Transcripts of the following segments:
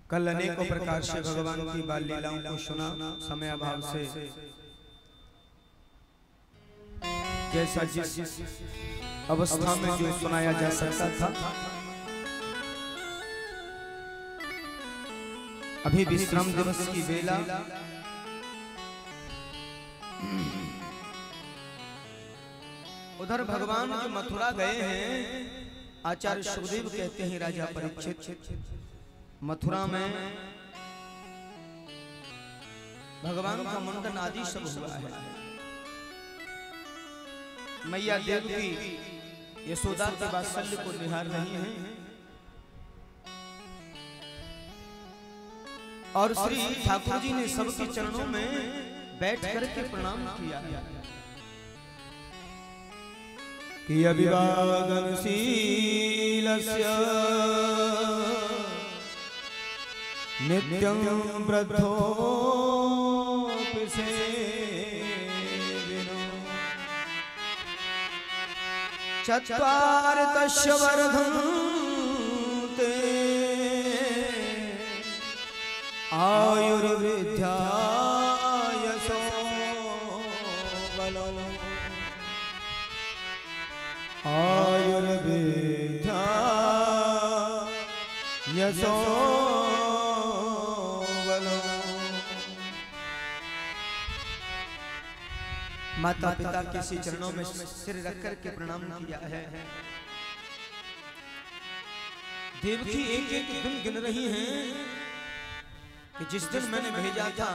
कल अनेकों प्रकार से भगवान की बाल लीलाओं को सुना, समय अभाव से जैसा जिस अवस्था में जो सुनाया जा सकता था। अभी विश्राम दिवस की बेला उधर भगवान जो मथुरा गए हैं, आचार्य सुखदेव कहते हैं राजा परीक्षित मथुरा में भगवान का मुंडन आदि सब हुआ है। मैया देवकी यशोदा के वात्सल्य को निहार रही हैं और श्री ठाकुर जी ने सबके चरणों में बैठ करके प्रणाम किया कि अभिवादनशीलस्य नित्यं वृद्धोऽपि सेविनो चत्वारतस्य वर्धन्ते आयुर्वृद्ध्या यशो बलो आयुर्वृद्ध्या यशो माता पिता के श्री चरणों में सिर रख कर के प्रणाम किया है। देवकी एक एक दिन गिन रही हैं कि जिस दिन मैंने भेजा था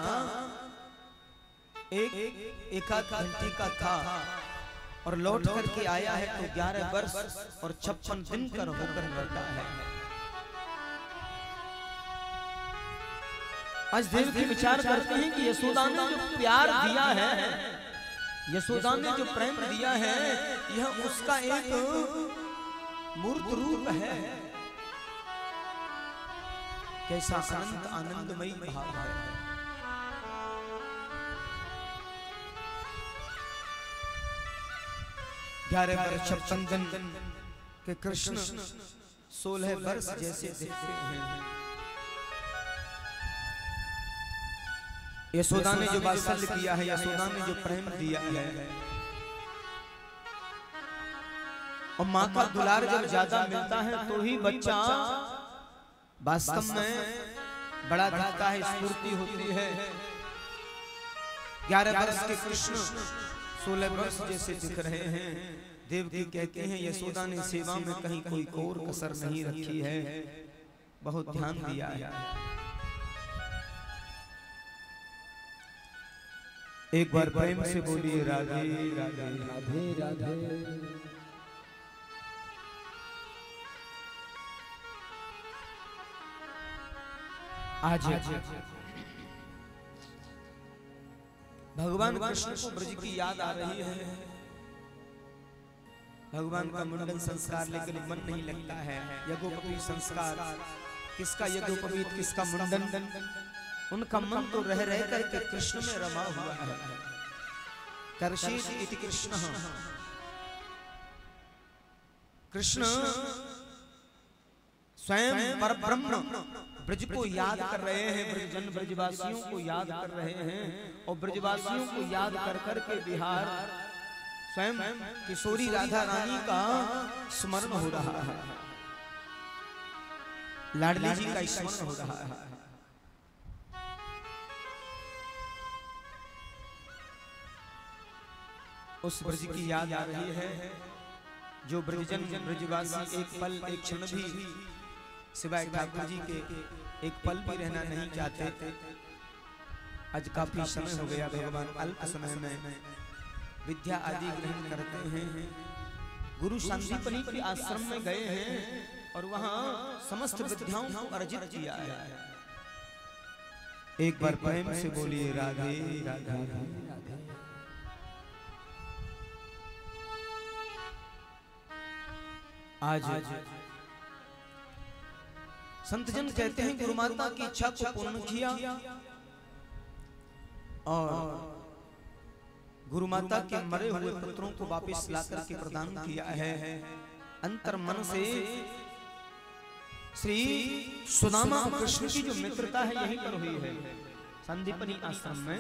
एक आध घंटे का था और लौट करके आया है तो 11 वर्ष और 56 दिन कर होकर लौटा है। आज देवकी विचार करते हैं कि यशोदा ने जो प्यार दिया है, यशोदा ने जो प्रेम दिया है, यह उसका एक मूर्त रूप है। कैसा अनंत आनंदमयी भाव है। ग्यारह वर्ष 56 दिन के कृष्ण 16 वर्ष जैसे दिखते हैं। यशोदा ने जो वात्सल्य किया है, यशोदा ने जो प्रेम दिया है, और माँ का दुलार जब ज्यादा मिलता है तो ही बच्चा वास्तव में बड़ा दिखता है, स्फूर्ति होती है। 11 वर्ष के कृष्ण 16 वर्ष जैसे दिख रहे हैं। देवकी कहते हैं यशोदा ने सेवा में कहीं कोई कोर कसर नहीं रखी है, बहुत ध्यान दिया है। एक बार प्रेम से बोलिए राधे राधे राधे राधे। आज भगवान कृष्ण को ब्रज की याद आ रही है। भगवान का मुंडन संस्कार लेकिन मन नहीं लगता है। यज्ञोपवीत संस्कार, किसका यज्ञोपवीत किसका मुंडन, उनका मन तो रह रह करके कृष्ण में रमा हुआ है। कर्षेत इति कृष्ण, कृष्ण स्वयं परब्रह्म ब्रज को याद कर रहे हैं, ब्रजजन ब्रजवासियों को याद कर रहे हैं और ब्रजवासियों को याद कर कर के बिहार स्वयं किशोरी राधा रानी का स्मरण हो रहा है, लाडली जी का स्मरण हो रहा है। उस ब्रज की याद आ रही है जो ब्रजजन ब्रजवासी एक पल एक क्षण भी सिवाय ठाकुर जी के एक पल भी रहना नहीं चाहते। आज काफी समय हो गया, भगवान अल्प समय में विद्या आदि ग्रहण करते हैं। गुरु संदीपनी के आश्रम में गए हैं और वहां समस्त विद्याओं को अर्जित किया है। एक बार प्रेम से बोलिए राधे राधे राधे। आज संतजन कहते हैं गुरु माता की इच्छा को पूर्ण किया और गुरु माता के मरे हुए पुत्रों को वापस लाकर के प्रदान किया है। अंतर मन से श्री सुदामा और कृष्ण की जो मित्रता है यहीं पर हुई है संदीपनी आश्रम में।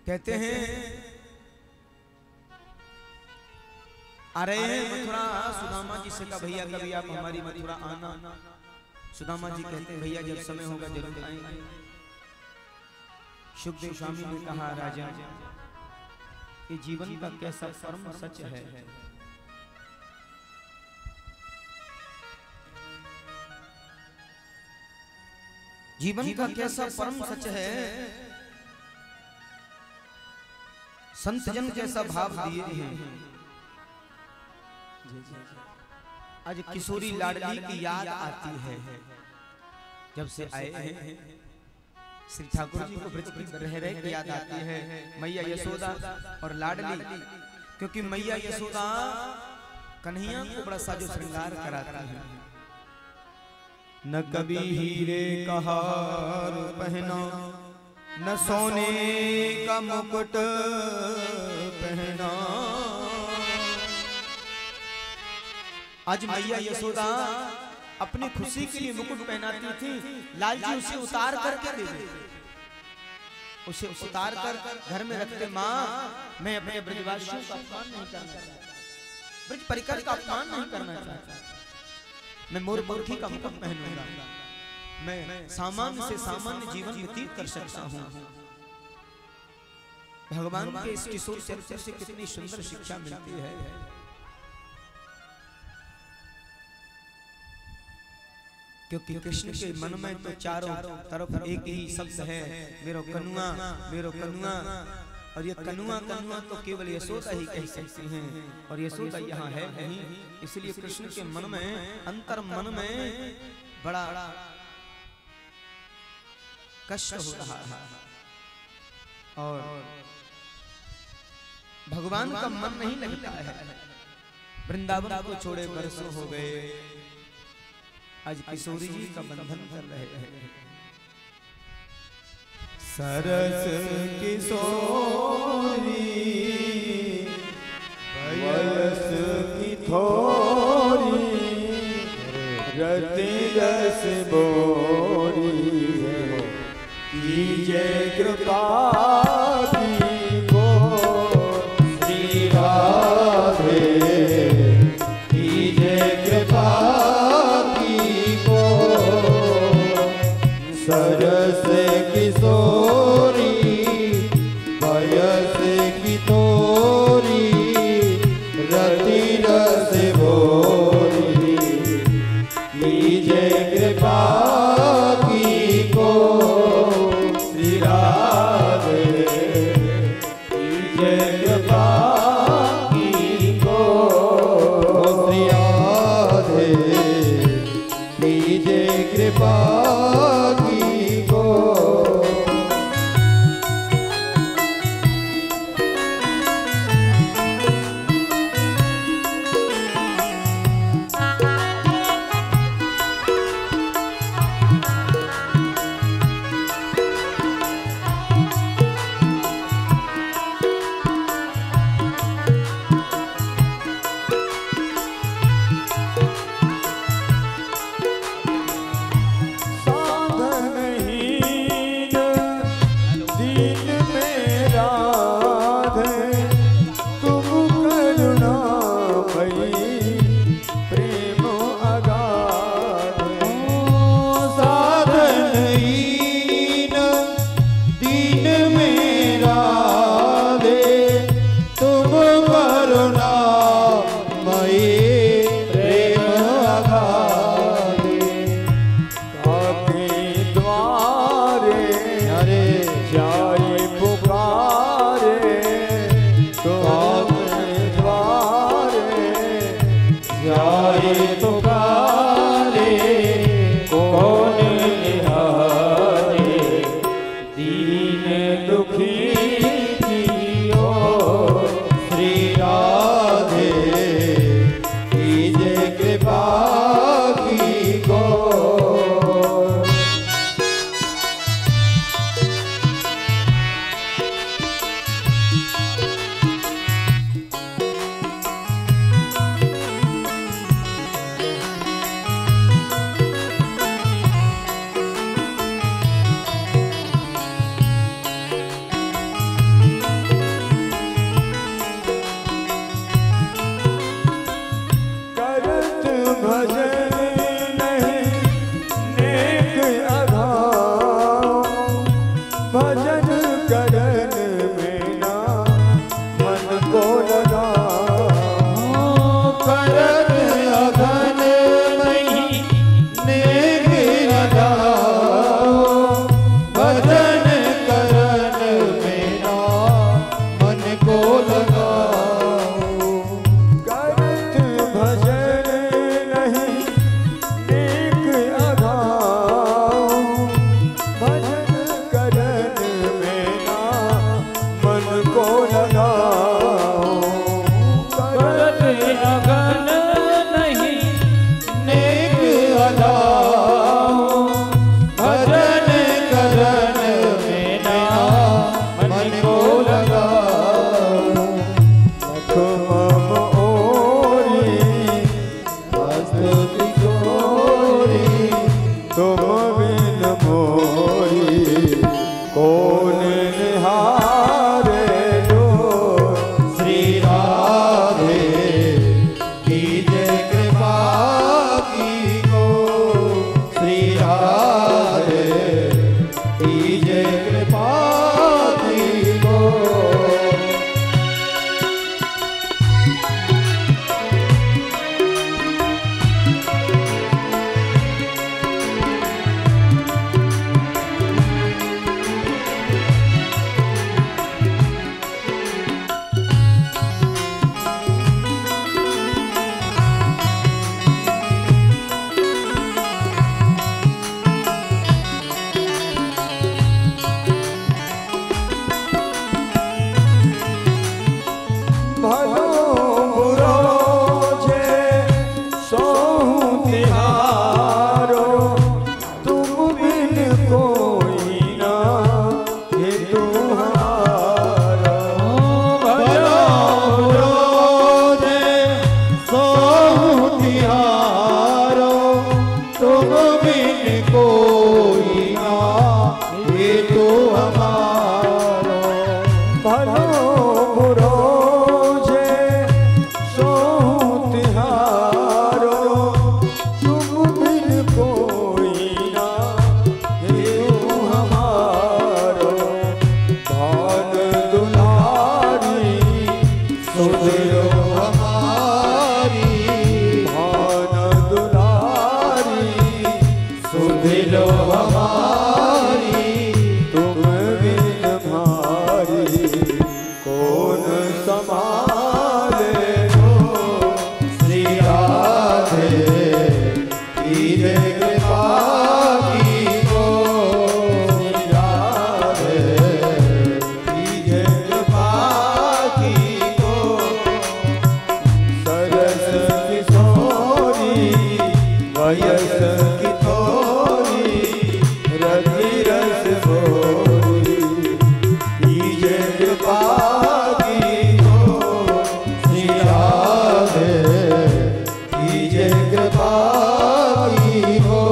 कहते हैं अरे मथुरा, सुदामा जी से कहा भैया कभी आप हमारी मथुरा आना। सुदामा जी कहते हैं भैया जब समय होगा जरूर आएंगे। सुखदेव स्वामी ने कहा राजा ये जीवन का कैसा परम सच है। जीवन का कैसा परम सच है, संत जन कैसा भाव दिए हैं। आज किशोरी लाडली की याद आती है जब से आए हैं। श्री ठाकुर जी को ब्रज की रह रहे की याद आती है मैया यशोदा और लाडली, क्योंकि मैया यशोदा कन्हैया को बड़ा साजो श्रृंगार कराती है। न कभी हीरे का हार पहना, न सोने का मुकुट पहना। आज मैया यशोदा अपनी खुशी के लिए मुकुट पहनाती थी, लालजी उसे उतार करके दे दे, उसे उतार कर घर में रखते। माँ मैं अपने ब्रजवासियों का अपमान नहीं करना चाहता, ब्रज परिकर का अपमान नहीं करना चाहता। मैं मोरपंखी का मुकुट पहनूंगा, मैं सामान्य से सामान्य जीवन व्यतीत कर सकता हूँ। भगवान के इस किशोर चरित्र से कितनी सुंदर शिक्षा मिलती है। क्योंकि कृष्ण के मन में तो चारों तरफ एक ही शब्द है, मेरो कनुआ मेरो कनुआ। और ये कनुआ कनुआ तो केवल यशोदा ही कह सकती हैं, और यशोदा यहाँ है नहीं। इसलिए कृष्ण के मन में, अंतर मन में बड़ा कष्ट हो रहा है। और भगवान का मन नहीं लगता है। वृंदावन को छोड़े बरसों हो गए, आज किशोरी जी का बंधन कर रहे हैं। सरस किशोरी वयस की थोरी, रति रस बोरी कीजे कृपा को श्री राधे, कीजे कृपा सरस किशोरी वयस की तोरी, रति रस बोरी कीजे कृपा की को श्री राधे, कीजे कृपा की को श्री राधे, कीजे कृपा बिन कोई ना ये तो हमारो भलो बुरो जे सो तिहारो तुम बिन कोई ना ये तो हमारो भान दुलारी सुधिरो हमारी भान दुलारी सुधिरो हमारी तुम बिन भारी कौन संभाले हो श्री राधे कीजे कृपा की को श्री राधे कीजे कृपा की को सरस किशोरी वयस की थोरी रति रस भोरी कीजे कृपा की को श्री राधे कीजे कृपा की को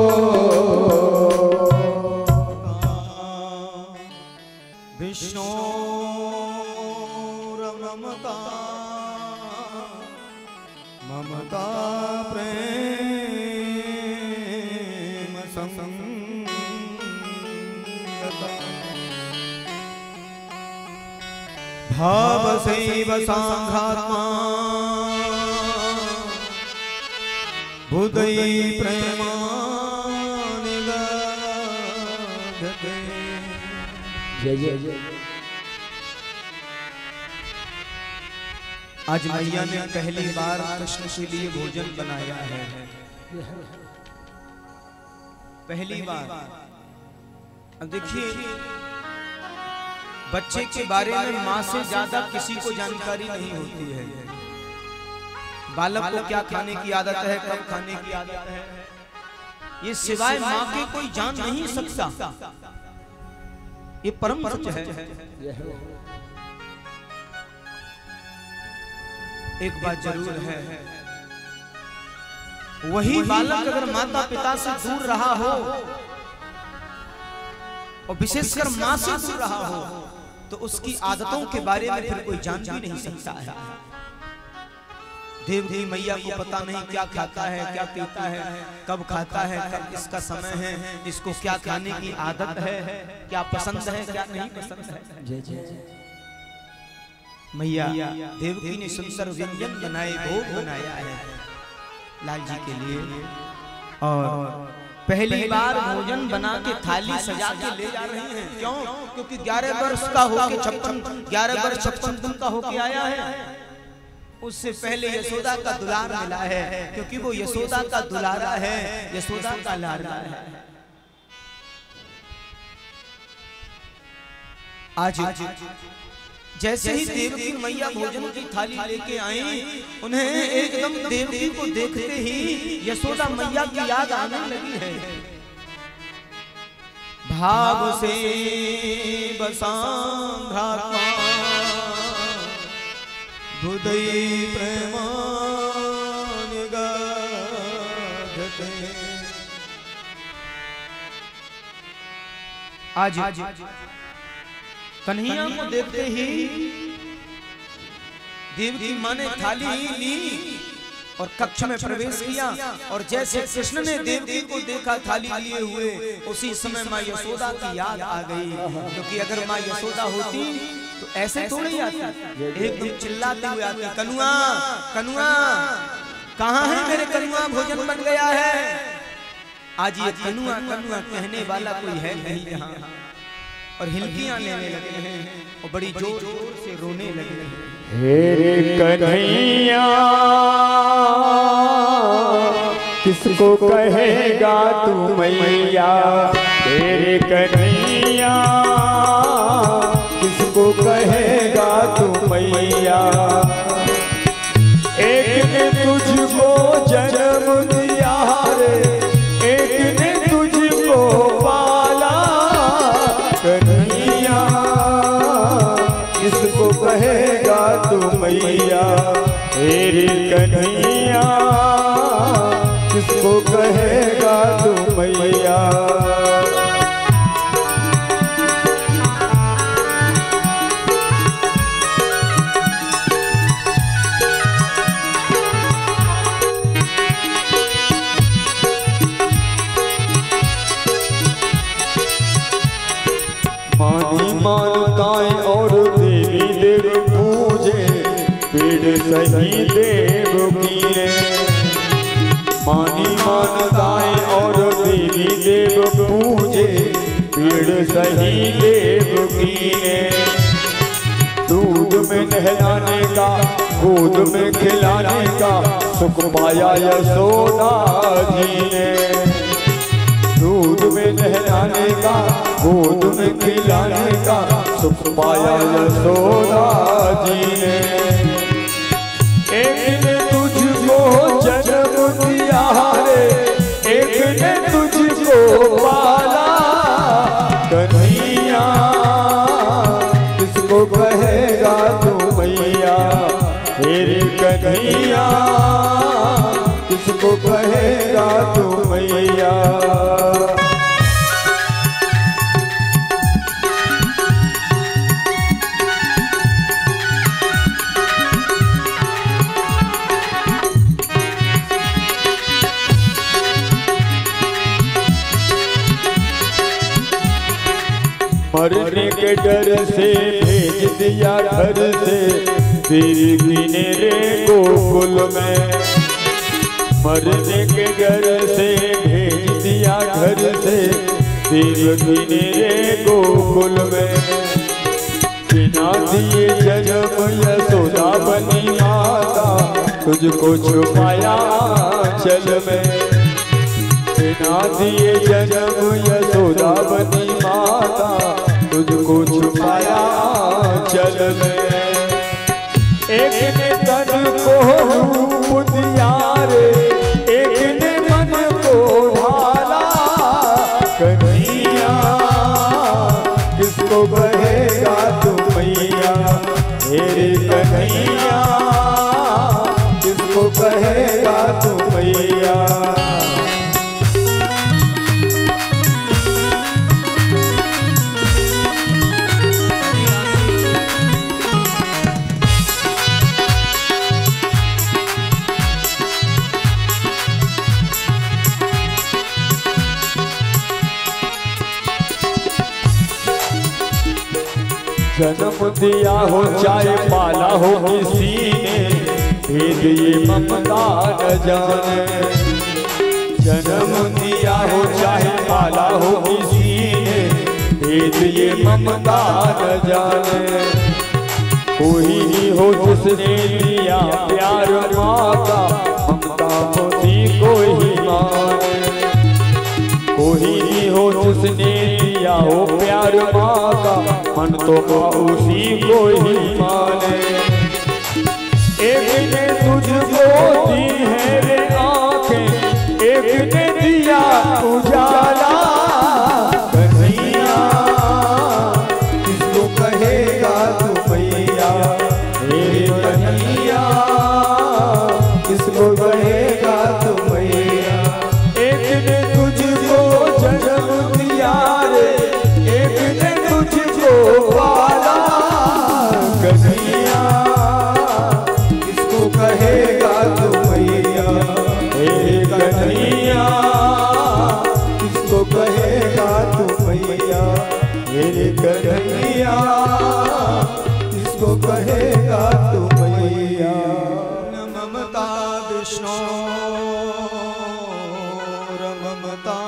विष्णु ममता ममता प्रेम संगता भाव सेव सांघात्मा बुद्धि प्रेमानिगते। जय जय जय आज मैया ने पहली बार कृष्ण के लिए भोजन बनाया है, पहली बार। अब देखिए, बच्चे के बारे में माँ से ज्यादा किसी को जानकारी नहीं होती है। बालक को क्या खाने की आदत है, कब खाने की आदत है, ये सिवाय माँ के कोई जान नहीं सकता। ये परम सत्य है। एक बात जरूर है, वही बालक अगर माता पिता से दूर रहा हो और विशेषकर माँ से दूर रहा हो तो उसकी आदतों के बारे में फिर कोई जान भी नहीं सकता है। देवकी मैया को पता नहीं क्या खाता है, क्या पीता है, कब खाता है, कब इसका समय है, इसको क्या खाने की आदत है, क्या पसंद है, क्या नहीं पसंद है। जय जय मैया देवकी ने सुंदर व्यंजन बनाए, भोग बनाया है लाल जी के लिए। और पहली बार भोजन बना के थाली सजा के ले जा रही हैं। क्यों? क्योंकि 11 वर्ष का होके 11 वर्ष 56 दिन का होके आया है। उससे पहले यशोदा का दुलार मिला है, क्योंकि वो यशोदा का दुलारा है, यशोदा का लाडला है। आज जैसे ही देवकी मैया भोजन की थाली लेके आई, उन्हें एकदम देवकी को देखते ही यशोदा मैया की याद आने लगी है। भाव से बसांघात्मा बुद्धि प्रेमानिगते। आज कन्हैया को देखते ही देवकी माँ ने थाली ली और कक्ष में प्रवेश किया। और जैसे कृष्ण ने देवकी को देखा थाली लिए हुए, उसी समय माँ यशोदा की याद आ गई। क्योंकि अगर माँ यशोदा होती तो ऐसे थोड़ी आती, एकदम चिल्लाते हुए आती, कनुआ कनुआ कहाँ है मेरे कनुआ, भोजन बन गया है। आज ये कनुआ कनुआ कहने वाला कोई है नहीं यहाँ। और हिलकियां लेने लगे हैं और बड़ी जोर जोर से रोने लगे हैं। हेरे कन्हैया किसको कहेगा तू मैया, तेरे कन्हैया किसको कहेगा तू मैया। एक ने तुझको जन्म दिया रे, एक ने तुझको पाला, कन्हैया किसको कहेगा तू मैया, तेरे कन्हैया किसको कहेगा तू मैया। सही देवकी ने मानी मानताएं और देवी देव पूजे पेड़ सही देवकी ने दूध में नहलाने का गोद में खिलाने का सुख पाया यशोदा जी ने दूध में नहलाने का गोद में खिलाने का सुख पाया यशोदा जी ने एक ने तुझको जन्म दिया रे एक ने तुझको पाला कन्हैया किसको कहेगा तू मैया तेरे कन्हैया किसको कहेगा तू मैया मरने के डर से भेज दिया घर से देवकी ने रे गोकुल में मरने के डर से भेज दिया घर से देवकी ने रे गोकुल में बिना दिए जन्म यशोदा बनी माता तुझको छुपाया चल में बिना दिए जन्म यशोदा बनी माता तुझको छुपाया चल में एक ने तन को रूप दिया रे एक ने मन को ढाला कन्हैया किसको कहेगा तू मैया तेरे कन्हैया किसको कहेगा तू मैया जन्म दिया हो चाहे पाला हो किसी ने भेद ये ममता न जाने जन्म दिया हो चाहे पाला हो किसी ने भेद ये ममता न जाने कोई ही हो जिसने दिया प्यार माता ममता होती कोई माने कोई ही हो जिसने दिया हो प्यार माता मन तो उसी को ही माने एक ने तुझको दी है रे आंखें एक ने दिया उजाला कन्हैया किसको कहेगा तू मैया तेरे कन्हैया किसको कहेगा तू मैया एक ने तुझको जन्म दिया रे एक ने तुझको पाला कन्हैया किसको कहेगा तू मैया हे कन्हैया किसको कहेगा तू मैया मेरे कन्हैया किसको कहेगा तू मैया ममता विष्णु ममता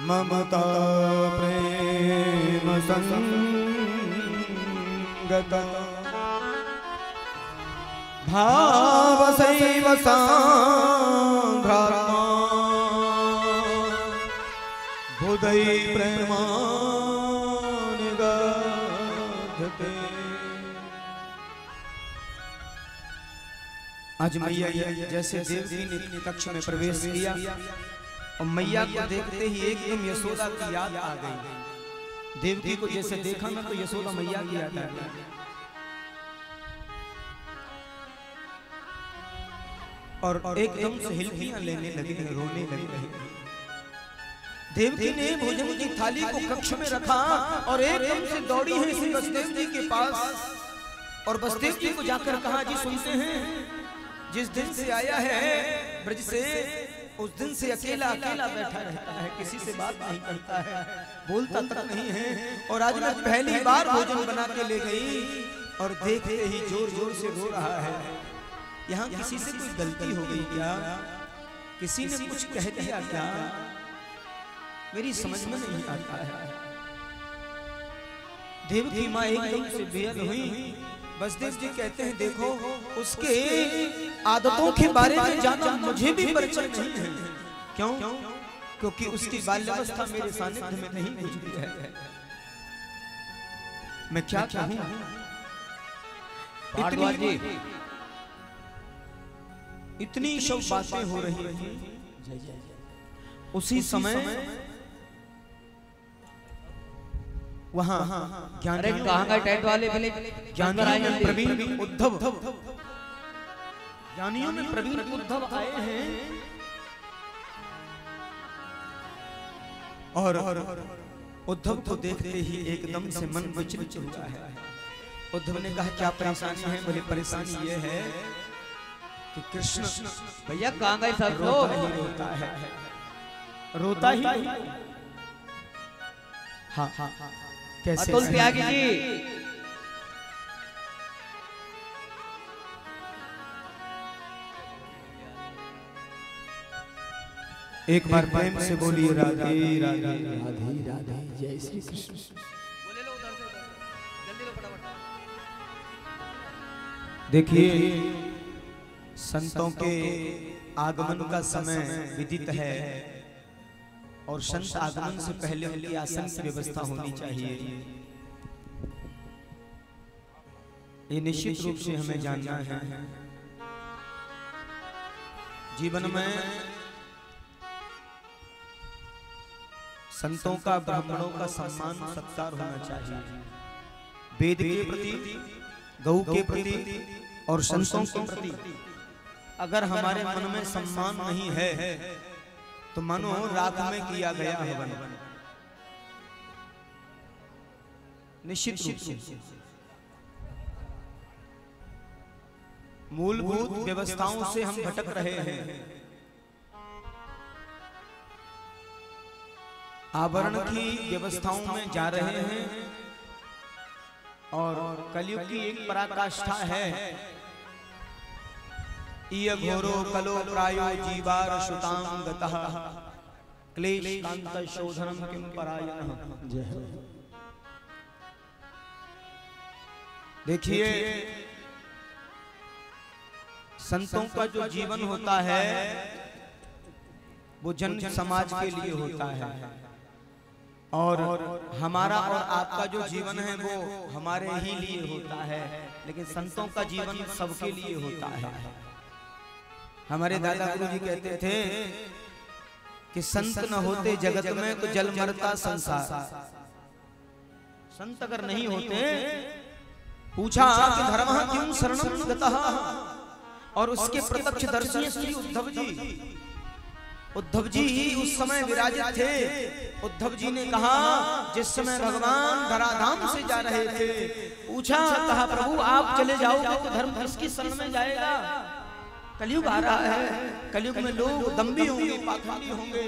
ममता प्रेम संगत भाव सैव सांध्रात्मा बुधै प्रेमानिगध्यते। आज मैया जैसे देवकी ने कक्ष में प्रवेश किया और मैया को देखते ही एकदम यशोदा की याद आ गई। देवकी को जैसे देखा ना तो यशोदा मैया की याद आ गई। और एकदम से हिलकियां लेने लगी, रोने लगी। देवकी ने भोजन की थाली को कक्ष में रखा और एकदम से दौड़ी है श्री वसुदेव जी के पास और वसुदेव जी को जाकर कहा, जी सुनते हैं जिस दिन से आया है ब्रज से उस दिन से अकेला अकेला बैठा रहता है, किसी से बात नहीं करता है, बोलता तक नहीं है। और आज मैं पहली बार भोजन बना के ले गई और देखते ही जोर जोर से रो रहा है। यहाँ किसी से कोई गलती हो गई क्या? किसी ने कुछ कह दिया क्या? मेरी समझ में नहीं आता है। देवकी माँ एकदम से बेहद हुई। बसदेव जी कहते हैं देखो उसके आदतों के बारे में जाना मुझे भी परिचय नहीं है। क्यों? क्योंकि उसकी बाल्यावस्था मेरे सानिध्य में नहीं गुजरी है। मैं क्या कहूं? इतनी सब बातें हो रही हैं। उसी समय वहां ज्ञानी कहाँ गए टेंट वाले? ज्ञानियों में प्रवीण उद्धव, ज्ञानियों में प्रवीण उद्धव आए हैं और उद्धव को देखते ही एकदम से मन विचलित हुआ है। उद्धव ने कहा क्या परेशानी है? बोले परेशानी ये है कि कृष्ण भैया कहाँ गए सब लोग? रोता है, रोता ही। हाँ हाँ कैसे? अतुल त्यागी जी एक बार प्रेम से बोलिए राधे राधे राधे राधे जय श्री कृष्ण। बोले लो उधर से उधर, जल्दी लो फटाफट। देखिए संतों के आगमन का समय विदित है और संत आगमन से पहले उनकी आसन की व्यवस्था होनी चाहिए। ये निश्चित रूप से हमें जानना है। जीवन में संतों का, ब्राह्मणों का सम्मान सत्कार होना चाहिए। वेद के प्रति, गौ के प्रति और संतों के प्रति अगर हमारे मन में सम्मान नहीं है तो मानो रात में किया गया हवन। निश्चित रूप से मूलभूत व्यवस्थाओं से हम भटक रहे हैं। आवरण की व्यवस्थाओं में जा रहे हैं और कलयुग की एक पराकाष्ठा है। इय घोरो कलो प्रायो जीवार श्रुतां गतः क्लेश कांत शोधनम किम परायणः। देखिए संतों का जो जीवन होता है वो जन समाज के लिए होता है और हमारा और आपका जो जीवन है वो हमारे ही लिए होता है, लेकिन संतों का जीवन सबके लिए होता है। हमारे दादा गुरु जी कहते थे कि संत न होते जगत में तो जल मरता संसार। संत अगर नहीं होते, पूछा कि धर्म क्यों शरणं गतः, और उसके प्रत्यक्ष दर्शी श्री उद्धव जी। उद्धव जी ही उस समय विराजित थे। उद्धव जी ने कहा जिस समय भगवान धराधाम से जा रहे थे, पूछा, कहा प्रभु आप चले जाओगे तो धर्म किसकी शरण में जाएगा? कलयुग आ रहा है, कलयुग में लोग दंभी होंगे, पाखंडी होंगे।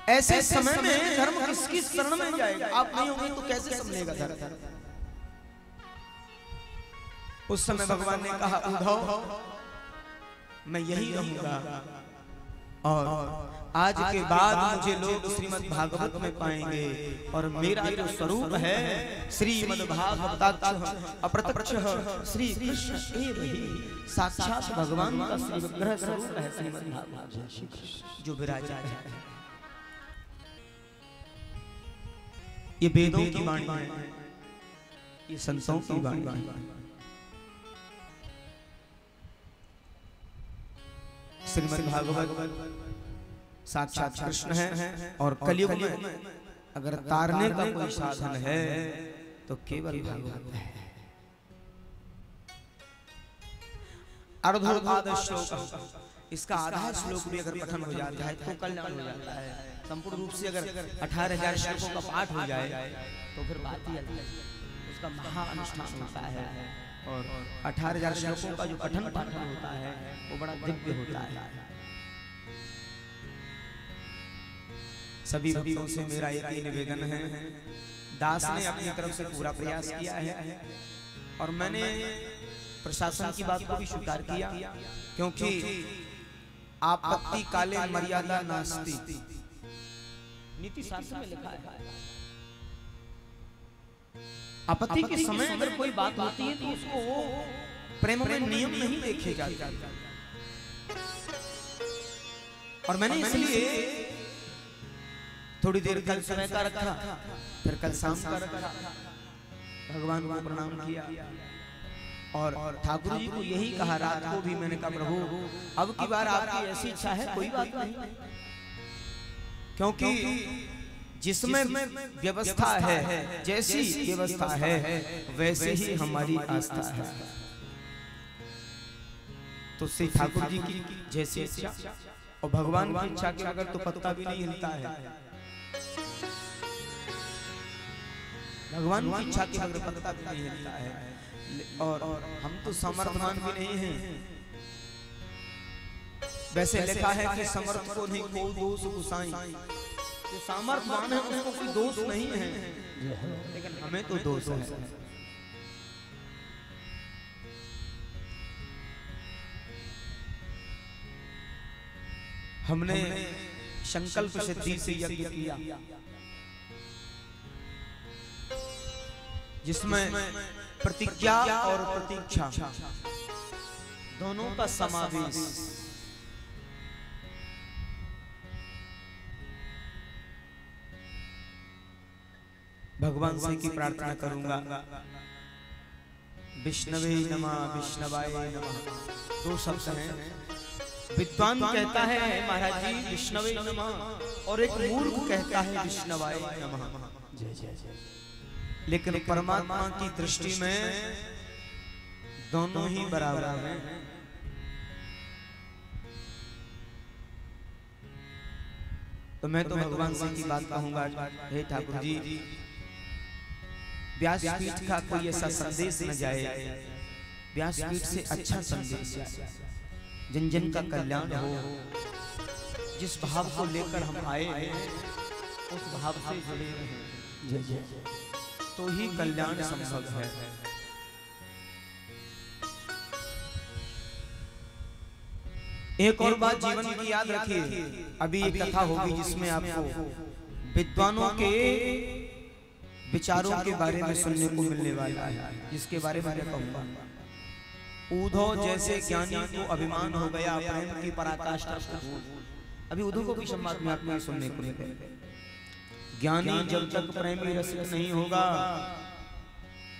ऐसे समय में धर्म किसकी शरण में जाएगा? आप नहीं होंगे तो कैसे संभलेगा धर्म? उस समय भगवान ने कहा उद्धव मैं यही रहूंगा और आज के बाद मुझे लोग श्रीमद् भागवत में पाएंगे और मेरा जो स्वरूप है श्रीमद् भागवताच्छ अप्रत्यक्ष श्री कृष्ण एव ही साक्षात भगवान का श्री विग्रह स्वरूप है श्रीमद् भागवत जो विराजा है। ये वेदों की वाणी है, ये संतों की वाणी है। श्रीमद् भागवत साक्षात कृष्ण है और कलयुग में अगर तारने का कोई साधन है तो केवल भागवत है। अर्धोपाद श्लोक, इसका आधा श्लोक भी अगर पठन हो जाता है तो कल्याण हो जाता है। संपूर्ण रूप से अगर 18,000 श्लोकों का पाठ हो जाए तो फिर बात ही अलग है, उसका महाअनुष्ठान होता है। और 18,000 श्लोकों का जो पठन पाठन होता है वो बड़ा दिव्य होता है। सभी भक्तों से मेरा एक ही निवेदन है, दास ने अपनी तरफ से पूरा प्रयास किया है और मैंने प्रशासन की बात को भी स्वीकार किया, क्योंकि आपत्ति काले मर्यादा नास्ति, नीति शास्त्र में लिखा है। आपत्ति के समय अगर कोई बात होती है तो उसको प्रेम में नियम नहीं देखे जाते। और मैंने इसलिए थोड़ी देर कल समय का रखा, फिर कल शाम का रखा, भगवान को प्रणाम किया और ठाकुर जी को यही कहा। रात को भी मैंने कहा प्रभु अब की बार आपकी ऐसी इच्छा है, कोई बात नहीं, क्योंकि जिसमें व्यवस्था है, जैसी व्यवस्था है वैसे ही हमारी आस्था है। तो श्री ठाकुर जी की जैसी इच्छा और भगवान की इच्छा के बगैर तो पत्ता भी नहीं हिलता है। भगवान की इच्छा के बगैर पत्ता भी नहीं हिलता है। और हम तो समर्थवान भी नहीं हैं। वैसे लिखा है कि समर्थ को नहीं को दोष गुसाई, जो सामर्थवान है उसको कोई दोष नहीं है, लेकिन हमें तो दोष है। हमने संकल्प सिद्धि से यज्ञ किया, जिसमें प्रतिज्ञा और प्रतीक्षा दोनों का समावेश। भगवान से की प्रार्थना करूंगा, विष्णवे नमः विष्णवाय नमः। दो शब्द हैं। विद्वान कहता है महाराज जी विष्णवे नमः, और एक मूर्ख कहता है विष्णवाय नमः। लेकिन परमात्मा की दृष्टि में दोनों ही बराबर हैं। तो मैं तो भगवान से की बात कहूंगा, हे ठाकुर जी व्यासपीठ का कोई ऐसा संदेश न जाए, व्यासपीठ से अच्छा संदेश जाए, जन जन का कल्याण हो। जिस भाव को लेकर हम आए हैं उस भाव से जुड़े रहें, तो ही कल्याण संभव है। एक और बात जीवन की याद रखिए, अभी एक कथा होगी जिसमें आपको विद्वानों के विचारों के बारे में सुनने को मिलने वाला है, जिसके बारे में मैं कहूंगा। उद्धव जैसे ज्ञानी को अभिमान हो गया प्रेम की पराकाष्ठा। अभी उद्धव को भी संवाद में आपको सुनने को मिलेगा। ज्ञानी जब तक प्रेमी रसिक नहीं होगा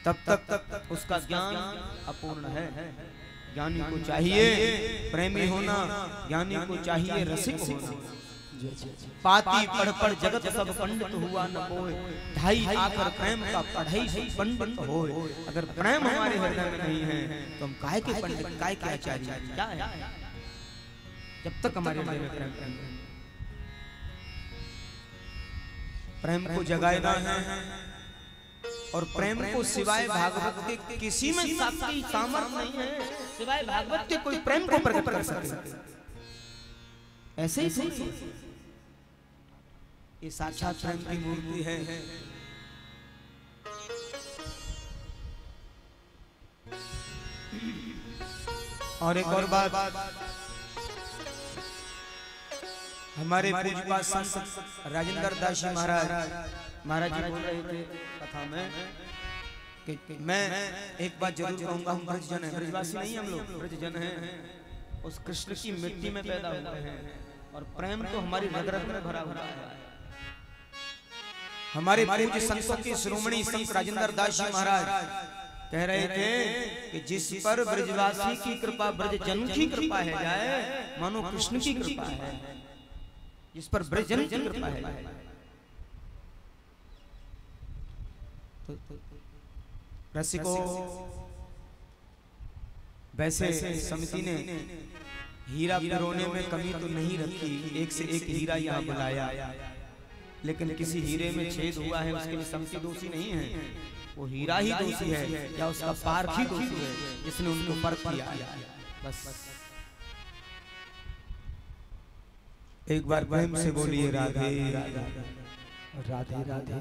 तब तक उसका ज्ञान अपूर्ण है। ज्ञानी को चाहिए प्रेमी होना, ज्ञानी को चाहिए रसिक होना। पाती पढ़ पढ़ जगत सब पंडित हुआ न कोई, ढाई आकर प्रेम का पढ़ाई पंडित होए। अगर प्रेम हमारे हृदय में नहीं है तो हम काहे के पंडित, काहे के आचार्य, क्या है? जब तक हमारे हृदय में प्रेम को जगाना है, और प्रेम को सिवाय भागवत के किसी में सामर्थ्य नहीं है। सिवाय भागवत के कोई प्रेम को प्रकट कर सके ऐसे ही ये साक्षात प्रेम की मूर्ति है। और एक और बात, हमारे पूज्यपाद संत राजेंद्र दास जी महाराज जी बोल रहे थे कथा में कि मैं एक बात जरूर कहूंगा, हम ब्रजजन हैं, ब्रजवासी नहीं हम लोग, ब्रजजन हैं। उस कृष्ण की मिट्टी में पैदा हुए हैं और प्रेम तो हमारी रग रग में भरा हुआ है। हमारे पूज्य संतों के श्रोमणी संत राजेंद्र दास जी महाराज कह रहे थे कि जिस पर ब्रजवासी की कृपा, ब्रजजन की कृपा है जाए, मानो कृष्ण की कृपा है। जिस पर ब्रजजन की कृपा है तो रसिकों, वैसे समिति ने हीरा पिरोने में कमी तो नहीं रखी, एक से एक हीरा यहाँ बुलाया, लेकिन किसी हीरे में छेद हुआ है उसके लिए समिति दोषी नहीं है। वो हीरा ही दोषी है या उसका पार्क ही दोषी है जिसने उनको परख किया। बस एक बार प्रेम से बोलिए राधे राधे राधे राधे।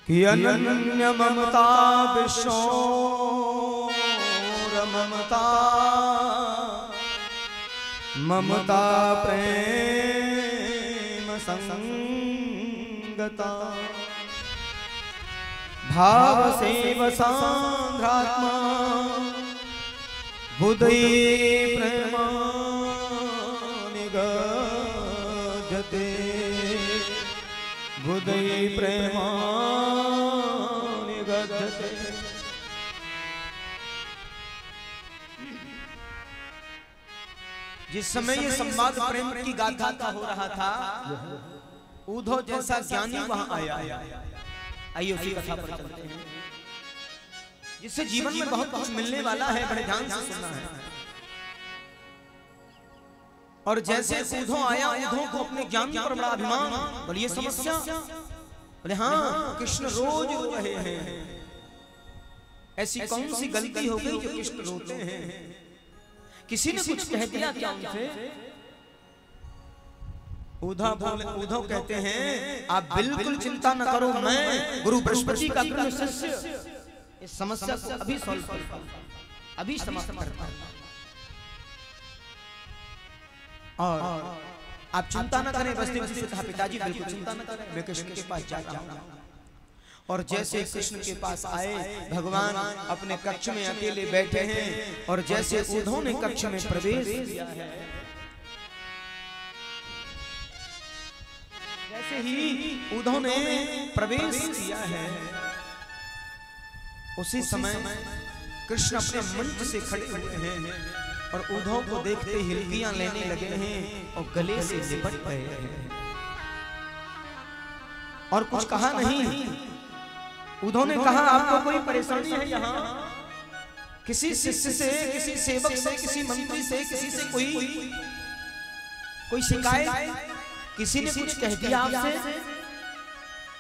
कि अनन्य ममता विश्वोर ममता ममता प्रेम संगता भाव सेव सांद्रात्मा बुद्धि प्रेमा निगजते बुद्धि प्रेमा निगजते। जिस समय ये संवाद प्रेम की गाथा का हो रहा था, उद्धव जैसा ज्ञानी वहां आया। आइए उसी कथा पर चलते हैं, जिससे जीवन में बहुत कुछ मिलने वाला है। बड़े ध्यान से सुनना है। और जैसे उद्धव आया, उद्धव को अपने ज्ञान पर बड़ा अभिमान। बोलिए समस्या? बोले हाँ, कृष्ण रोज रो रहे हैं। ऐसी कौन सी गलती हो गई जो कृष्ण रोते हैं? किसी ने कुछ कह दिया क्या उनसे? उद्धव कहते हैं आप बिल्कुल चिंता न करो, मैं गुरु बृहस्पति का प्रिय शिष्य इस समस्या को अभी सॉल्व करता हूं, अभी समाप्त करता हूं। और आप चिंता न करें। बसती बसती कहा पिताजी बिल्कुल चिंता न करें, मैं कृष्ण के पास जा रहा हूं। और जैसे कृष्ण के पास आए, भगवान अपने कक्ष में अकेले बैठे हैं। और जैसे उद्धव ने कक्ष में प्रवेश किया है, जैसे ही उद्धव ने प्रवेश किया है, उसी समय कृष्ण अपने मंच से खड़े हुए हैं और उद्धव को देखते ही हिलकियां लेने लगे हैं और गले से लिपट गए हैं। और कुछ कहा नहीं। उद्धव ने कहा आपको कोई परेशानी है यहाँ? किसी शिष्य से, किसी सेवक से, किसी मंत्री से, किसी से कोई शिकायत? किसी ने कुछ कह दिया आपसे?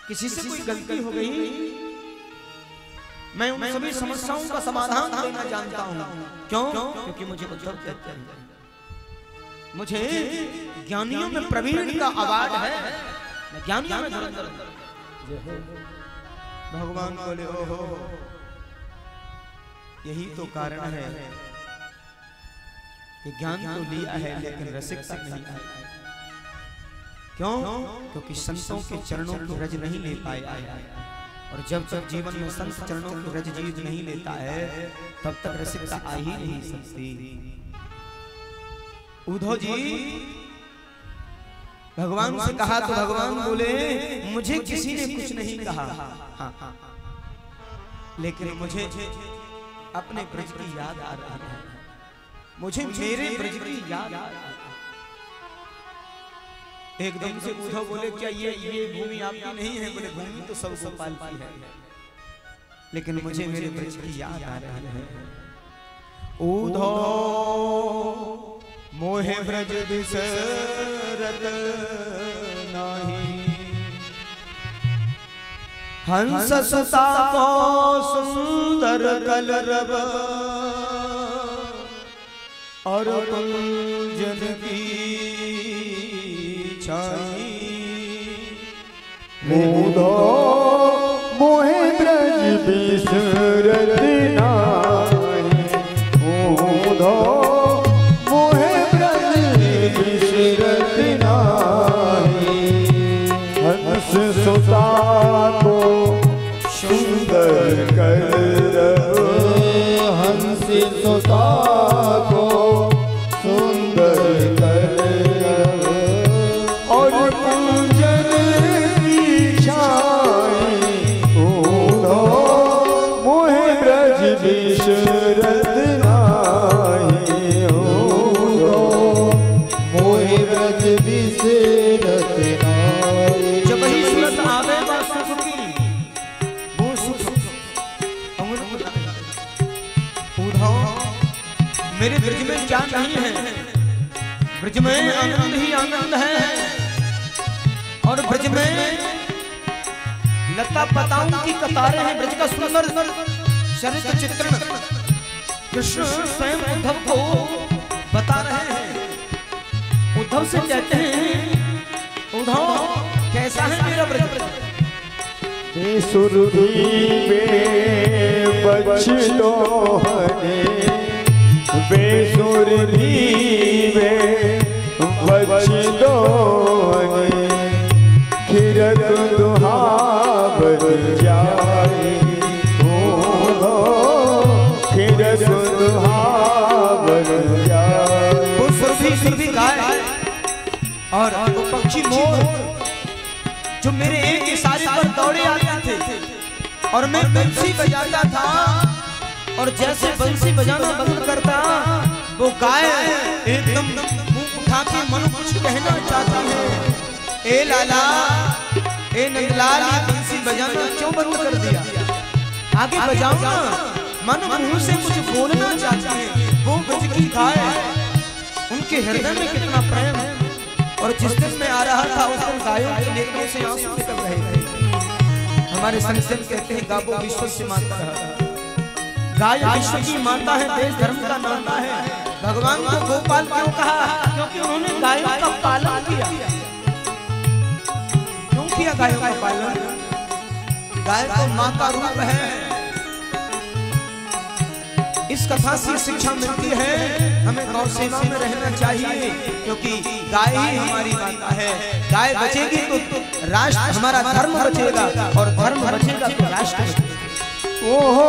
किसी से कोई गलती हो गई? मैं उन सभी समस्याओं का समाधान देना जानता हूँ। क्यों? क्योंकि मुझे उद्धव कहते हैं, मुझे ज्ञानियों में प्रवीण का अवार्ड है, मैं ज्ञानियों में धुरंधर। भगवान बोले ओहो, यही तो कारण है कि ज्ञान तो लिया है लेकिन रसिकता नहीं आई। क्यों? क्योंकि संतों के चरणों की रज नहीं ले पाया है। और जब तक जीवन में संत चरणों की रज जीत नहीं लेता है, तब तक रसिकता आ ही नहीं सकती। उद्धव जी भगवान से कहा तो भगवान बोले मुझे किसी ने कुछ नहीं कहा, लेकिन मुझे अपने ब्रज की याद आ रही है, मुझे मेरे ब्रज की याद आ रही है। एकदम से उद्धव बोले क्या ये भूमि आपकी नहीं है? बोले भूमि तो सब गोपाल की है, लेकिन मुझे मेरे ब्रज की याद आ रही है। उद्धव मोहे ब्रज बिसरत नाही, हंस सुता को सुंदर कलरव और कुंजन की छाई। उद्धव मोहे ब्रज बिसरत नाही, उद्धव मोहे ब्रज बिसरत नाही, हंस सुता को सुंदर कलरव, हंस सुता को सुंदर कलरव और कुंजन की छाई। उद्धव मोहे ब्रज बिसरत नाही, उद्धव मोहे ब्रज बिसरत नाही। जब ही सूरत आवे बा सुख की, वो सुख उद्धव मेरे ब्रज में क्या नहीं है? ब्रज में आनंद ही आनंद है। और ब्रज में लता पताओं की कतारें हैं। ब्रज का सुंदर चरित्र चित्रण कृष्ण स्वयं उद्धव को बता रहे हैं। उद्धव से कहते हैं उद्धव कैसा है मेरा ब्रज? सुरभि में बचलो हने बेसुरभि में बचलो हने खिरक दुहावन जाए हो खिरक दुहावन जाए। वो सुरभि गाय और वो पक्षी मोर जो मेरे एक इशारे पर दौड़े आते थे और मैं बंसी बजाता था और जैसे बंसी बजाना बंद करता वो गाय एकदम मुंह उठा के मन कुछ कहना चाहता है। ए लाला ए नंदलाल ये बंसी बजाना क्यों बंद कर दिया? आगे बजाओ ना। मन मुंह से कुछ बोलना चाहती है। वो ब्रज की गाय उनके हृदय में कितना प्रेम है। और जिस दिन मैं आ रहा था उस दिन गायों के नेत्रों से आंसू निकल रहे थे। हमारे संत कहते हैं गावो विश्व से माता है। गाय विश्व की माता है, देश धर्म का नाता है। भगवान को गोपाल क्यों कहा? क्योंकि उन्होंने गायों का पालन किया। क्यों किया गायों का पालन? गाय तो माँ का रूप है। इस कथा से शिक्षा मिलती है हमें गौ सेवा में रहना चाहिए क्योंकि गाय ही हमारी माता है। गाय बचेगी तो राष्ट्र हमारा धर्म बचेगा और धर्म बचेगा तो राष्ट्र बचेगा। ओहो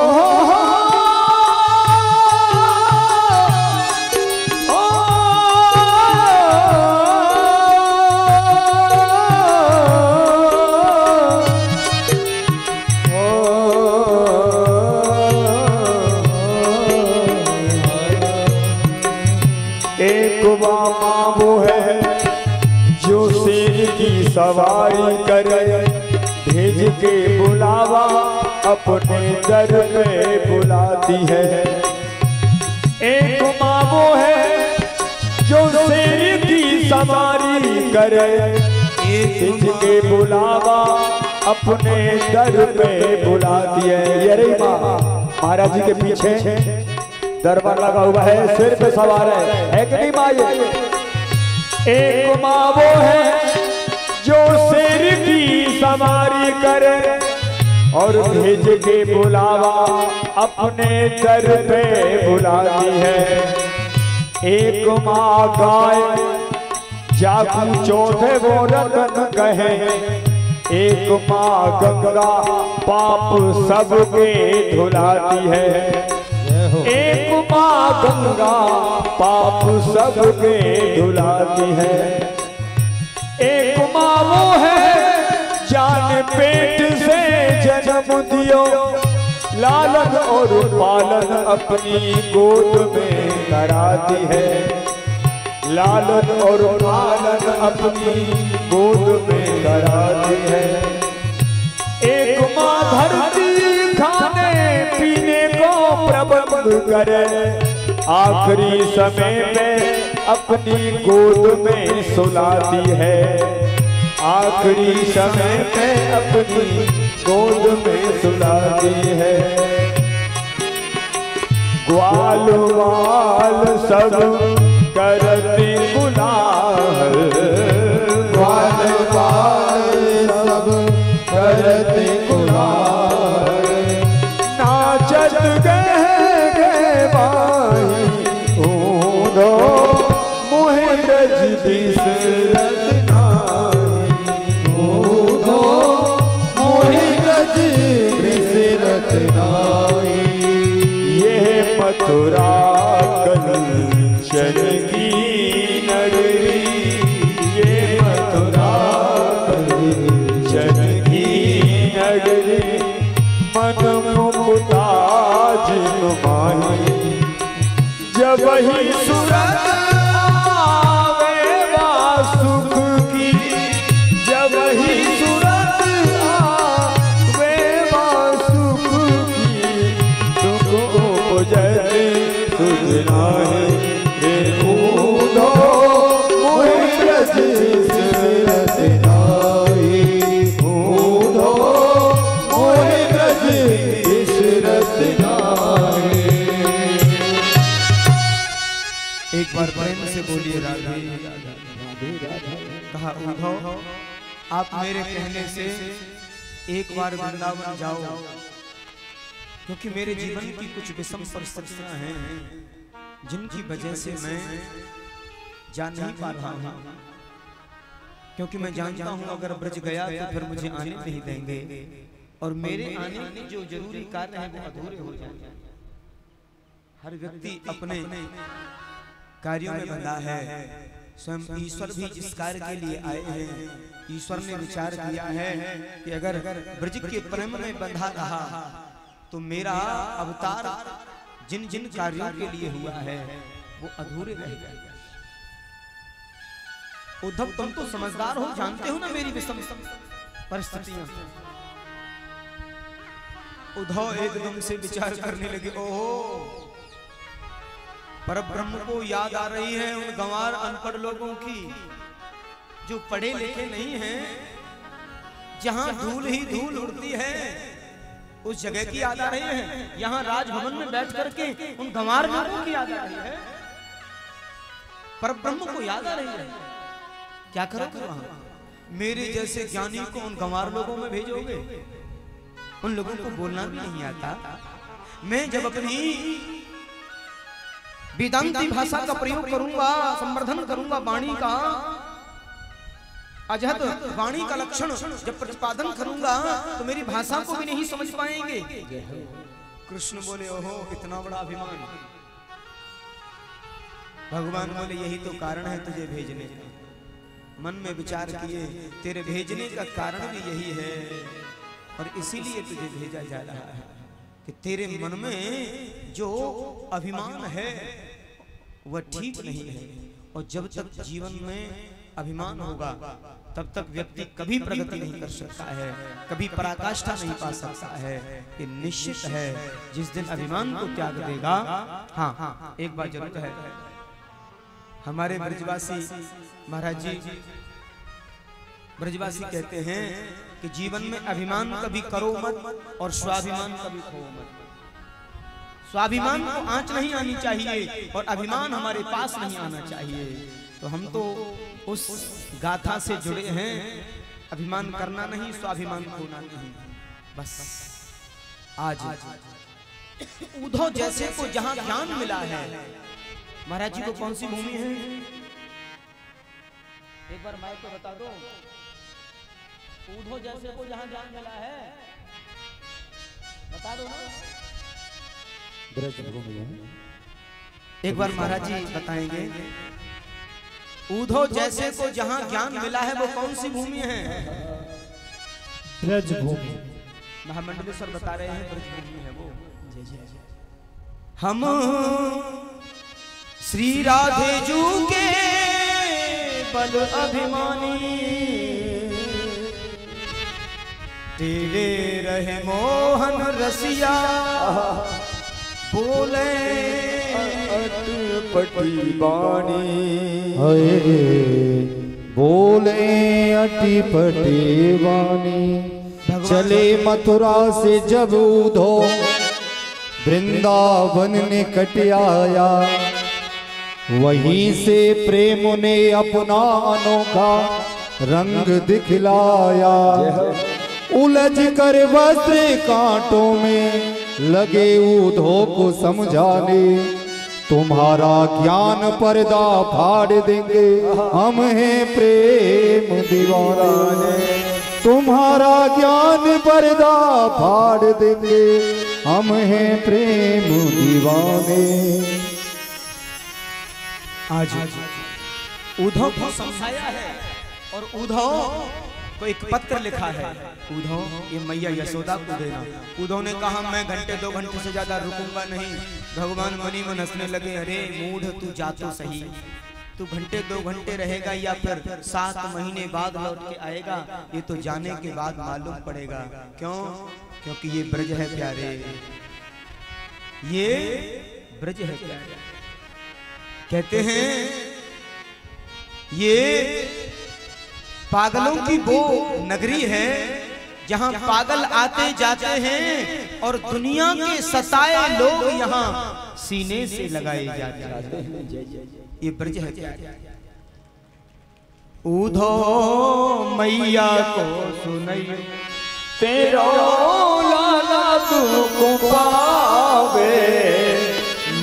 सवारी करे भेज के बुलावा अपने दर पे बुलाती है। एक माँ वो है जो शेर की सवारी करे भेज के बुलावा अपने दर पे बुलाती है। ये रही माँ महाराज जी के पीछे दरबार लगा हुआ है, सिर पे सवार है कि नहीं माँ? ये एक माँ वो है जो शेर की सवारी करे और भेज के बुलावा अपने दर पे बुलाती है। एक माँ गाय जागू चौथे वो रतन कहे। एक माँ गंगा पाप सबके धुलाती है। एक माँ गंगा पाप सबके धुलाती है। एक माँ वो है जान पेट से जन्म दियो लालन और पालन अपनी गोद में कराती है। लालन और पालन अपनी गोद में कराती है। एक माँ धरती खाने पीने को प्रबंध करे आखिरी समय में अपनी गोद में सुलाती है। आखिरी समय में अपनी गोद में सुलाती है। ग्वाल वाल सब करती गुलाल ग्वाल वाल सब करती गुलाल नाचत गए बाई ऊँधो ये मथुरा कंचन की नगरी। ये मथुरा कंचन की नगरी मन मुक्ता जिन माही जब ही सूरत एक बार प्रेम से बोलिए राधे। कहा उद्धव आप मेरे कहने से एक बार वृंदावन जाओ, क्योंकि मेरे जीवन की कुछ विषम परिस्थितियां हैं जिनकी वजह से मैं जा नहीं पा रहा हूं, क्योंकि मैं जानता हूं अगर ब्रज गया तो फिर मुझे आने नहीं देंगे और मेरे आने के जो जरूरी कार्य हैं वो अधूरे हो जाएंगे। हर व्यक्ति अपने कार्यों में बंधा है, स्वयं ईश्वर भी जिस कार्य के लिए आए हैं, ईश्वर ने विचार किया है कि अगर ब्रज के प्रेम में बंधा रहा तो मेरा अवतार जिन जिन कार्यों के लिए हुआ है वो अधूरे रह जाएंगे। उद्धव तुम तो समझदार हो, जानते हो ना मेरी विषम परिस्थितियां। उद्धव एकदम से विचार करने लगे, ओहो पर ब्रह्म को याद आ रही है उन गंवार अनपढ़ लोगों की जो पढ़े लिखे नहीं हैं, जहां धूल ही धूल उड़ती है उस जगह की याद आ रही है। यहां राजभवन में बैठ करके उन गंवार लोगों की याद आ रही है, पर ब्रह्म को याद आ रही है। क्या करोगे वहां? मेरे जैसे ज्ञानी को उन गंवार लोगों में भेजोगे? उन लोगों को बोलना भी नहीं आता। मैं जब अपनी वेदांती भाषा का प्रयोग करूंगा, संवर्धन करूंगा वाणी का, अजहत वाणी का लक्षण जब प्रतिपादन करूंगा तो मेरी भाषा को भी नहीं समझ पाएंगे। कृष्ण बोले, ओहो इतना बड़ा अभिमान। भगवान बोले, यही तो कारण है तुझे भेजने का। मन में विचार किए, तेरे भेजने का कारण भी यही है और इसीलिए तुझे भेजा जा रहा है कि तेरे मन में जो अभिमान है वह ठीक नहीं है, और जब तक जीवन में अभिमान होगा तब तक व्यक्ति कभी प्रगति नहीं कर सकता है, कभी पराकाष्ठा नहीं पा सकता है। ये निश्चित है जिस दिन अभिमान को त्याग देगा। हाँ, एक बात जरूर है, हमारे ब्रजवासी महाराज जी ब्रजवासी कहते हैं कि जीवन में अभिमान कभी करो मत और स्वाभिमान कभी खो मत। स्वाभिमान को आंच नहीं आनी चाहिए और अभिमान हमारे पास नहीं आना चाहिए। तो हम तो उस गाथा से जुड़े हैं, अभिमान करना नहीं, स्वाभिमान खोना नहीं। बस आज उद्धव जैसे को जहां ज्ञान मिला है, महाराज जी को कौन सी भूमि है? एक बार माइक को बता दो। उद्धव जैसे को जहां ज्ञान मिला है बता दो ना। एक बार महाराज जी बताएंगे, उद्धव जैसे को जहां ज्ञान मिला है वो कौन सी भूमि है? ब्रज भूमि। महामंडलेश्वर बता रहे हैं ब्रज भूमि है वो। हम श्री राधे जू के बल अभिमानी, तेरे रहे मोहन रसिया, बोले अटपटी बाणी, बोले अटपटी वाणी। चले मथुरा से जब उद्धव वृंदावन ने कट आया, वहीं से प्रेम ने अपना अनोखा रंग दिखलाया। उलझ कर वस्त्र कांटों में लगे उद्धव को समझाने, तुम्हारा ज्ञान पर्दा फाड़ देंगे, हम हैं प्रेम दीवाने। तुम्हारा ज्ञान पर्दा फाड़ देंगे, हम हैं प्रेम दीवाने। आज उद्धव को समझाया है और उद्धव को एक पत्र लिखा है। उद्धव ये मैया यशोदा को देना। उद्धव ने कहा मैं घंटे 2 घंटे से ज्यादा रुकूंगा नहीं। भगवान मनी मन हंसने लगे, अरे मूढ़ तू जा तो सही, तू घंटे 2 घंटे रहेगा या फिर 7 महीने बाद लौट के आएगा, ये तो जाने के बाद मालूम पड़ेगा। क्यों? क्योंकि ये ब्रज है प्यारे, ये ब्रज है प्यारे। कहते हैं ये पागलों की वो नगरी है जहां पागल आते जाते हैं और दुनिया के सताए लोग यहाँ सीने से लगाए जाते हैं। ये ब्रज है क्या? उद्धव मैया को सुनई तेरो लाला तुमको पावे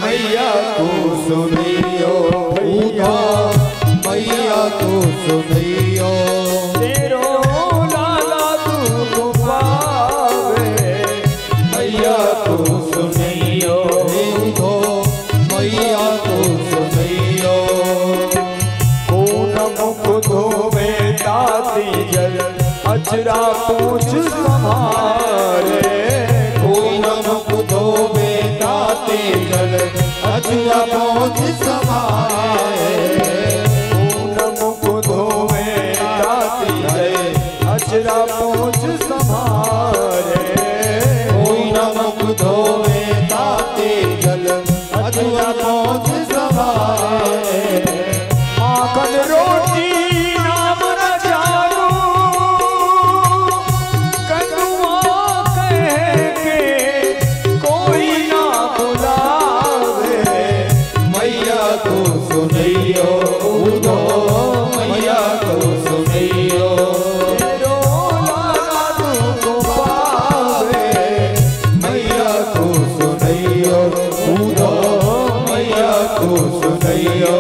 मैया तू सुनियो भैया मैया तू सुनियो तेरो लाला तुमको पावे मैया तू सुनियो मैया तू सुनियो कौन मुख धोवे ताती जल अचरा पूछ समारे कोई न मुख धोवे ताते जल अचरा पहुँच समाए कौन मुख धोवे ताती जल अचरा पूछ समारे कोई न मुख धोवे ताते जल अचरा पहुँच समाए माखन रोटी नाम न जानो कनुआ कह के कोई ना बुलावे मैया तू सुनियो उदो मैया तू सुनियो तेरो लाला तुमको पावे मैया तू सुनियो उदो मैया तू सुनियो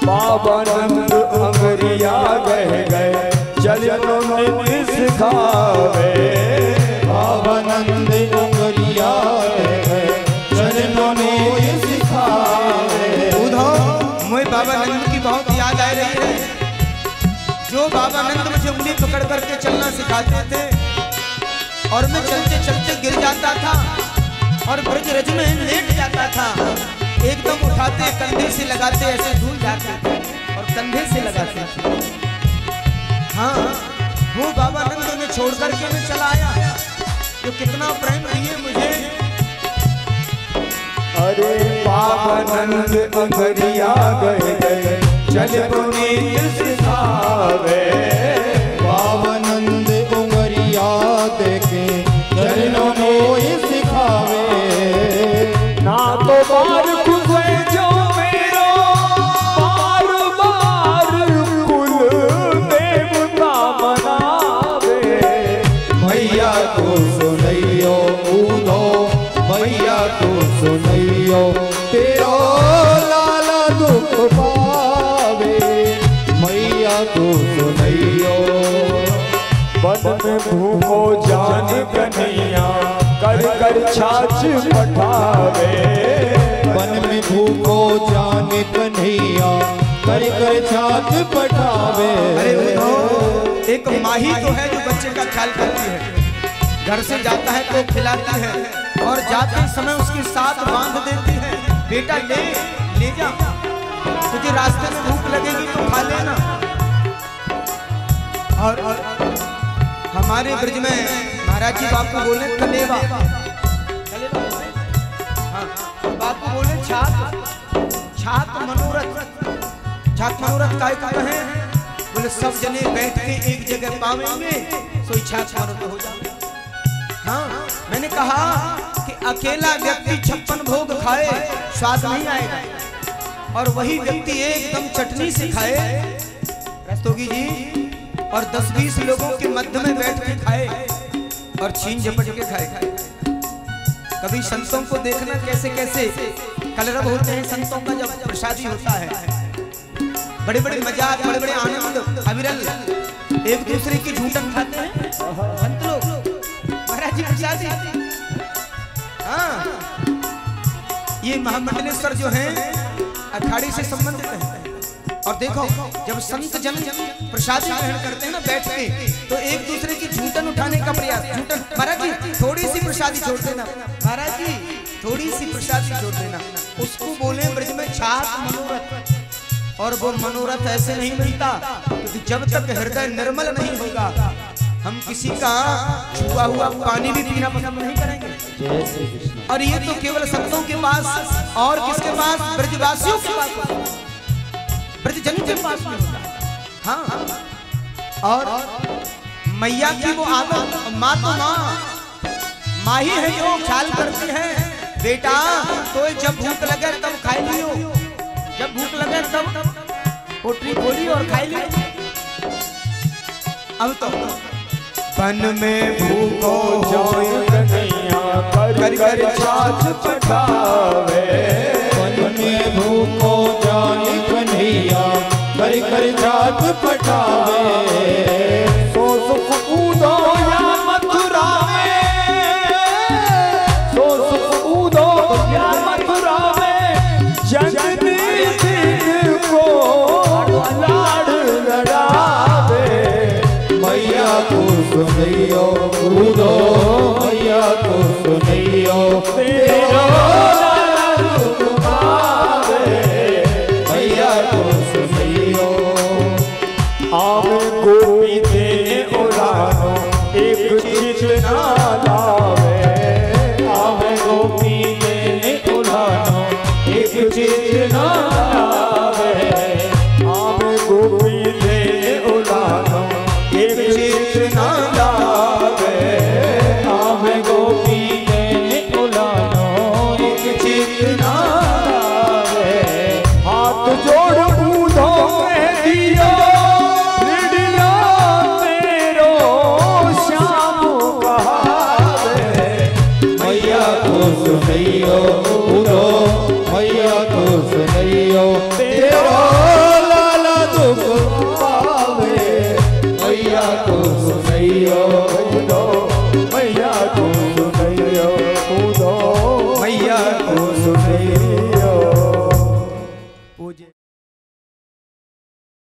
बाबानंद अंगरिया गह गए चलो नित्य सिखावे बाबानंद उंगरिया चरणों ने सिखावे उधर मुझे बाबानंद की बहुत याद आ रही है। जो बाबानंद मुझे उंगली पकड़ करके चलना सिखाते थे और मैं चलते चलते गिर जाता था और ब्रज रज में लेट जाता था, एकदम उठाते कंधे से लगाते ऐसे झूल जाते थे और कंधे से लगाते थे। हाँ, वो बाबानंद ने छोड़ करके मैं चला आया, जो कितना प्रेम दिए मुझे। अरे बाबानंद अंगरिया गए गए चलो नित्य सिखावे बाबानंद उंगरिया देखे चरणों ने सिखावे ना तो बार खुदे जो मेरो बार बार कुल देवता मनावे मैया तू सुनियो उदो मैया तू सुनियो तेरो लाला दुख पावे मैया तू सुनियो वन में भूखो जान कन्हैया कर कर छाछ पठावे वन में भूखो जान कन्हैया कर कर छाछ पठावे अरे उधो एक माही तो है जो बच्चे का ख्याल करती है, घर से जाता है तो खिलाती है और जाते समय उसके साथ बांध देती है, बेटा ले जा, तुझे रास्ते में भूख लगेगी तो खा लेना। और हमारे ब्रज में महाराज जी बापू बोले कलेवा, हाँ, बापू बोले छात मनोरथ। छात मनोरथ काय कहे? बोले सब जने बैठ के एक जगह पावेंगे तो छात मनोरथ हो जाएगा। हाँ, मैंने कहा कि अकेला व्यक्ति 56 भोग खाए स्वाद नहीं आएगा, और वही व्यक्ति एकदम चटनी से खाए रस्तोगी जी और 10-20 लोगों के मध्य में बैठ के खाए और छीन झपट के खाए। कभी संतों को देखना कैसे कैसे कलरव होते हैं संतों का जब प्रसादी होता है, बड़े बड़े मजाक, बड़े बड़े आनंद अविरल एक दूसरे की झूठन खाते हैं संत लोग। महाराज जी प्रसादी, हाँ, ये महामंडलेश्वर जो हैं अखाड़ी से संबंधित है। और देखो जब संत जन प्रसादी ग्रहण करते हैं ना बैठ के, तो एक दूसरे की झूठन उठाने का प्रयास, झूठन, महाराज जी थोड़ी सी प्रसादी छोड़ देना, महाराज जी थोड़ी सी प्रसादी छोड़ देना, उसको बोले ब्रज में छात मनोरथ। और वो मनोरथ ऐसे नहीं मिलता क्योंकि जब तक हृदय निर्मल नहीं होगा हम किसी का छुआ हुआ पानी भी पीना पसंद नहीं करेंगे। और ये तो केवल संतों के पास और किसके पास? ब्रजवासियों के पास, ब्रजजन के पास में होता है। हाँ, और मैया की वो आदत, माँ तो माँ ही है जो ख्याल करती है बेटा तो जब भूख लगे तब खाई लियो, जब भूख लगे तब पोटली खोली और खाई लियो। अब तो बन में भूखो जाए कन्हैया कर कर छाछ पठावे, बन में भूखो जाए कन्हैया कर कर छाछ पठावे। सो सुख ऊदो या मथुरा में, सो सुख ऊदो या मथुरा में, जननी सिंह को लाड लड़ावे। मैया को सुनैयो कूदो, मैया को सुनैयो तेरा लाड पावे, मैया को सुनैयो। आवे गोपी दे उड़ानो एक चितना लावे, आवे गोपी देने उड़ानो एक चितना लावे। आवे गोपी दे उड़ानो एक चितना लावे, आवे गोपी देने उड़ानो एक चितना लावे। हाथ जोड़ ऊधो में दियो भिड़िया तेरो श्याम कहावे। मैया को सुनैयो कूदो, मैया को सुनैयो तेरा लाला दुख पावे। मैया को